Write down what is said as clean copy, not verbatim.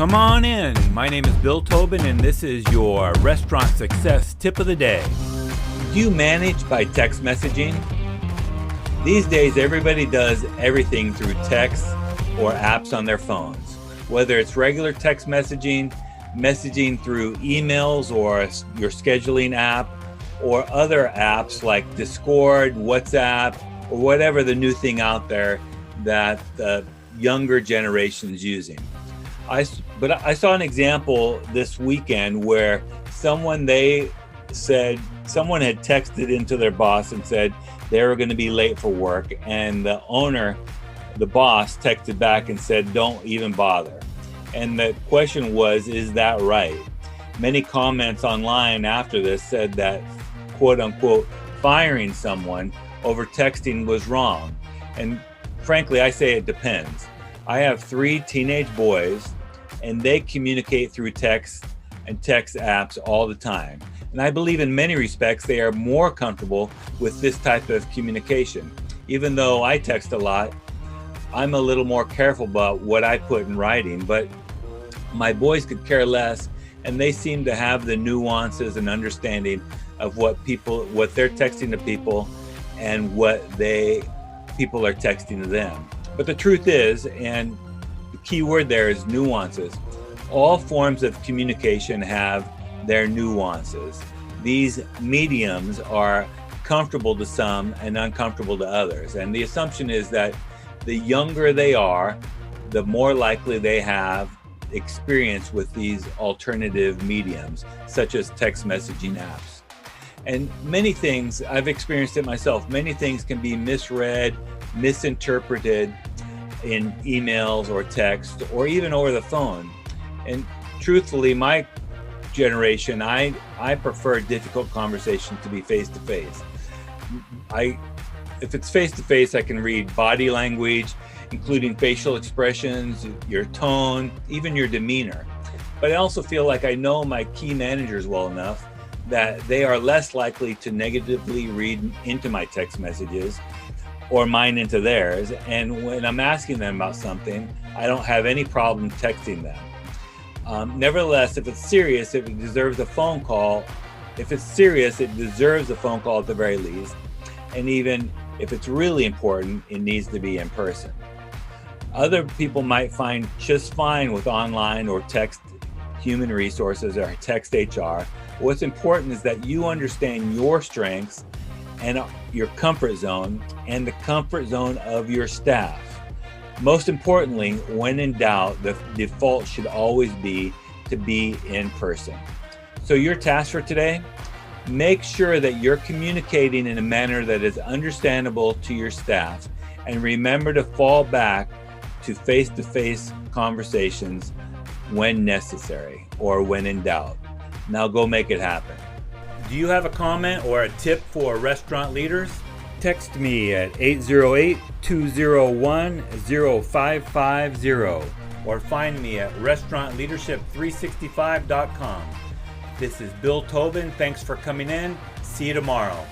Come on in. My name is Bill Tobin, and this is your restaurant success tip of the day. Do you manage by text messaging? These days, everybody does everything through text or apps on their phones. Whether it's regular text messaging, messaging through emails or your scheduling app, or other apps like Discord, WhatsApp, or whatever the new thing out there that the younger generation is using. But I saw an example this weekend where someone had texted into their boss and said they were going to be late for work, and the boss texted back and said, "Don't even bother." And the question was, is that right? Many comments online after this said that, quote unquote, firing someone over texting was wrong. And frankly, I say it depends. I have 3 teenage boys, and they communicate through text and text apps all the time. And I believe in many respects, they are more comfortable with this type of communication. Even though I text a lot, I'm a little more careful about what I put in writing, but my boys could care less, and they seem to have the nuances and understanding of what they're texting to people and what people are texting to them. But the truth is, and the key word there is nuances. All forms of communication have their nuances. These mediums are comfortable to some and uncomfortable to others. And the assumption is that the younger they are, the more likely they have experience with these alternative mediums, such as text messaging apps. And many things, I've experienced it myself, many things can be misread, misinterpreted in emails or text or even over the phone. And truthfully, my generation, I prefer difficult conversations to be face-to-face. If it's face-to-face, I can read body language, including facial expressions, your tone, even your demeanor. But I also feel like I know my key managers well enough that they are less likely to negatively read into my text messages or mine into theirs. And when I'm asking them about something, I don't have any problem texting them. Nevertheless, if it's serious, if it deserves a phone call, it deserves a phone call at the very least. And even if it's really important, it needs to be in person. Other people might find just fine with online or text human resources or text HR. What's important is that you understand your strengths and your comfort zone and the comfort zone of your staff. Most importantly, when in doubt, the default should always be to be in person. So your task for today, make sure that you're communicating in a manner that is understandable to your staff, and remember to fall back to face-to-face conversations when necessary or when in doubt. Now go make it happen. Do you have a comment or a tip for restaurant leaders? Text me at 808-201-0550 or find me at restaurantleadership365.com. This is Bill Tobin. Thanks for coming in. See you tomorrow.